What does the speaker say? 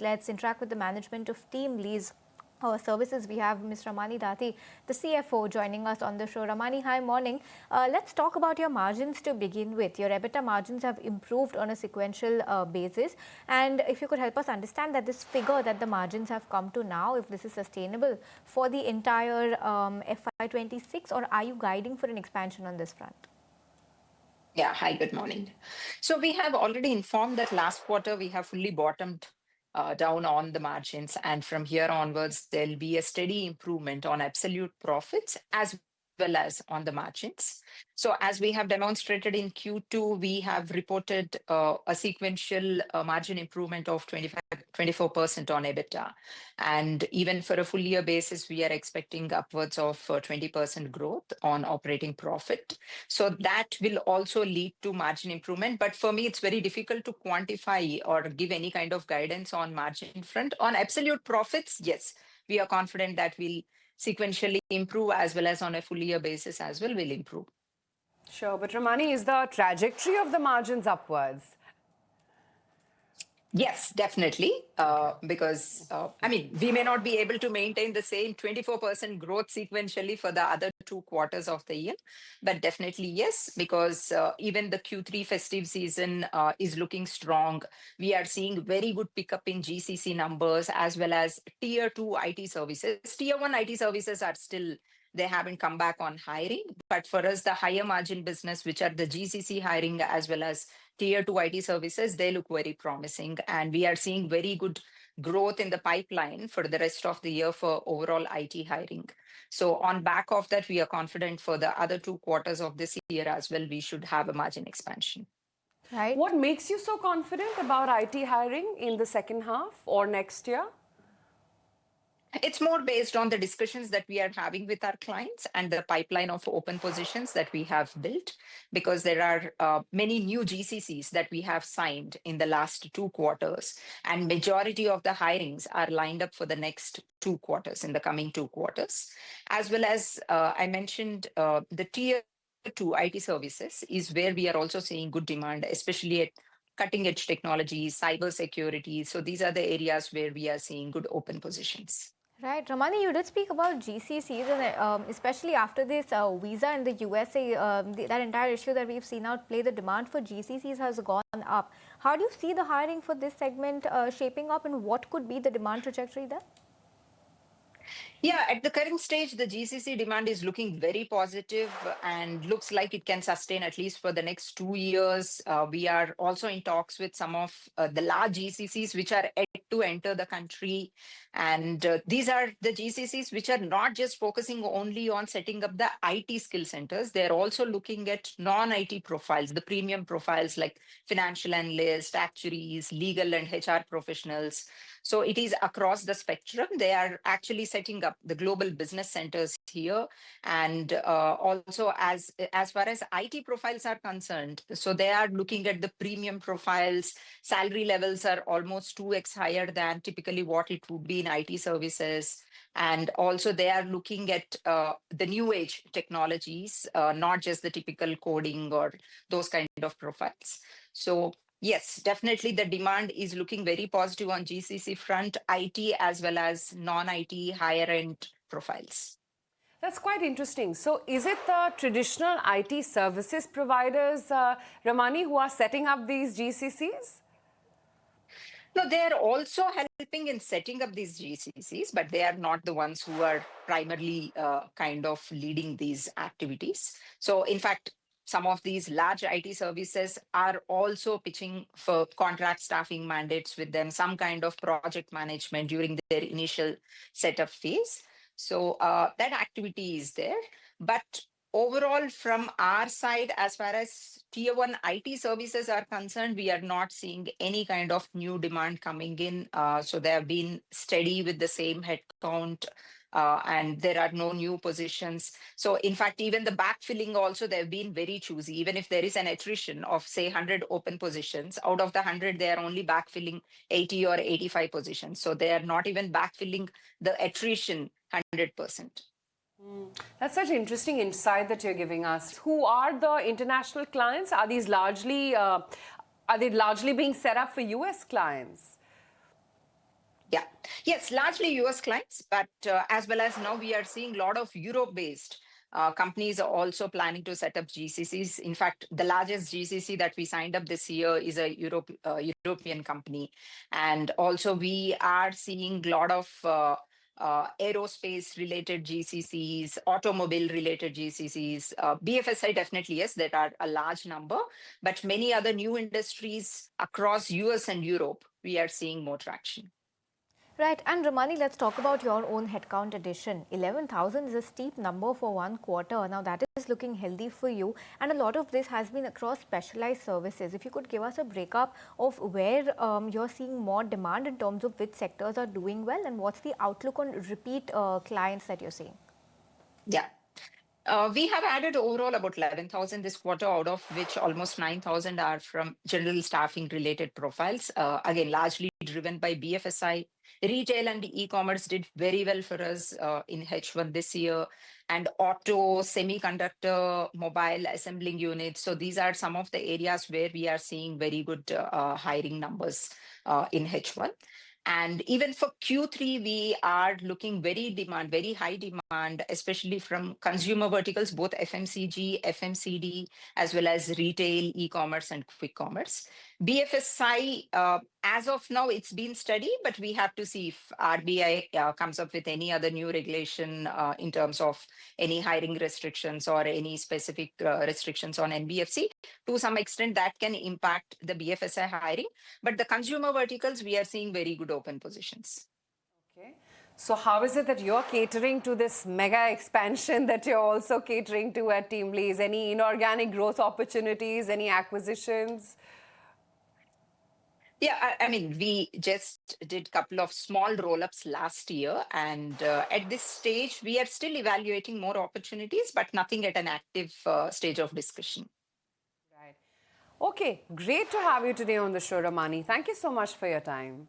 Let's interact with the management of Teamlease services. We have Ms. Ramani Dathi, the CFO, joining us on the show. Ramani, hi, morning. Let's talk about your margins to begin with. Your EBITDA margins have improved on a sequential basis. And if you could help us understand that this figure that the margins have come to now, if this is sustainable for the entire FY26, or are you guiding for an expansion on this front? Yeah, hi, good morning. So we have already informed that last quarter we have fully bottomed down on the margins, and from here onwards, there'll be a steady improvement on absolute profits as well as on the margins. So as we have demonstrated in Q2, we have reported a sequential margin improvement of 24% on EBITDA. And even for a full year basis, we are expecting upwards of 20% growth on operating profit. So that will also lead to margin improvement. But for me, it's very difficult to quantify or give any kind of guidance on margin front. On absolute profits, yes, we are confident that we'll sequentially improve, as well as on a full year basis as well will improve. Sure, but Ramani, is the trajectory of the margins upwards? Yes, definitely. Because, we may not be able to maintain the same 24% growth sequentially for the other 2 quarters of the year. But definitely, yes, because even the Q3 festive season is looking strong. We are seeing very good pickup in GCC numbers as well as Tier-2 IT services. Tier-1 IT services are still, they haven't come back on hiring. But for us, the higher margin business, which are the GCC hiring as well as Tier-2 IT services, they look very promising. And we are seeing very good growth in the pipeline for the rest of the year for overall IT hiring. So on back of that, we are confident for the other 2 quarters of this year as well, we should have a margin expansion. Right. What makes you so confident about IT hiring in the second half or next year? It's more based on the discussions that we are having with our clients and the pipeline of open positions that we have built, because there are many new GCCs that we have signed in the last 2 quarters, and majority of the hirings are lined up for the next 2 quarters, in the coming 2 quarters. As well as I mentioned, the Tier-2 IT services is where we are also seeing good demand, especially at cutting edge technologies, cyber security. So these are the areas where we are seeing good open positions. Right. Ramani, you did speak about GCCs, and especially after this visa in the USA, that entire issue that we've seen out play, the demand for GCCs has gone up. How do you see the hiring for this segment shaping up, and what could be the demand trajectory there? Yeah, at the current stage, the GCC demand is looking very positive and looks like it can sustain at least for the next 2 years. We are also in talks with some of the large GCCs which are yet to enter the country. And these are the GCCs which are not just focusing only on setting up the IT skill centers. They're also looking at non-IT profiles, the premium profiles like financial analysts, actuaries, legal and HR professionals. So it is across the spectrum. They are actually setting up the global business centers here. And also as far as IT profiles are concerned, so they are looking at the premium profiles. Salary levels are almost 2x higher than typically what it would be in IT services. And also they are looking at the new age technologies, not just the typical coding or those kind of profiles. So yes, definitely the demand is looking very positive on GCC front, IT as well as non-IT higher end profiles. That's quite interesting. So is it the traditional IT services providers, Ramani, who are setting up these GCCs? No, they are also helping in setting up these GCCs, but they are not the ones who are primarily kind of leading these activities. So in fact, some of these large IT services are also pitching for contract staffing mandates with them, some kind of project management during their initial setup phase. So that activity is there. But overall, from our side, as far as Tier-1 IT services are concerned, we are not seeing any kind of new demand coming in. So they have been steady with the same headcount. And there are no new positions. So in fact, even the backfilling also, they've been very choosy. Even if there is an attrition of, say, 100 open positions, out of the 100, they are only backfilling 80 or 85 positions. So they are not even backfilling the attrition 100%. That's such interesting insight that you're giving us. Who are the international clients? Are these largely, are they largely being set up for US clients? Yes, largely US clients, but as well as now we are seeing a lot of Europe-based companies are also planning to set up GCCs. In fact, the largest GCC that we signed up this year is a European company. And also we are seeing a lot of aerospace related GCCs, automobile related GCCs, BFSI definitely, yes, that are a large number, but many other new industries across US and Europe, we are seeing more traction. Right, and Ramani, let's talk about your own headcount addition. 11,000 is a steep number for one quarter. Now, that is looking healthy for you, and a lot of this has been across specialized services. If you could give us a breakup of where you're seeing more demand in terms of which sectors are doing well, and what's the outlook on repeat clients that you're seeing? Yeah. We have added overall about 11,000 this quarter, out of which almost 9,000 are from general staffing related profiles. Again, largely driven by BFSI. Retail and e-commerce did very well for us in H1 this year. And auto, semiconductor, mobile assembling units. So these are some of the areas where we are seeing very good hiring numbers in H1. And even for Q3, we are looking very high demand, especially from consumer verticals, both FMCG, FMCD, as well as retail, e-commerce, and quick commerce. BFSI, as of now, it's been steady, but we have to see if RBI comes up with any other new regulation in terms of any hiring restrictions or any specific restrictions on NBFC. To some extent, that can impact the BFSI hiring. But the consumer verticals, we are seeing very good open positions. Okay. So how is it that you're catering to this mega expansion that you're also catering to at Teamlease? Any inorganic growth opportunities, any acquisitions? Yeah, I mean, we just did a couple of small roll-ups last year. And at this stage, we are still evaluating more opportunities, but nothing at an active stage of discussion. Right. Okay, great to have you today on the show, Ramani. Thank you so much for your time.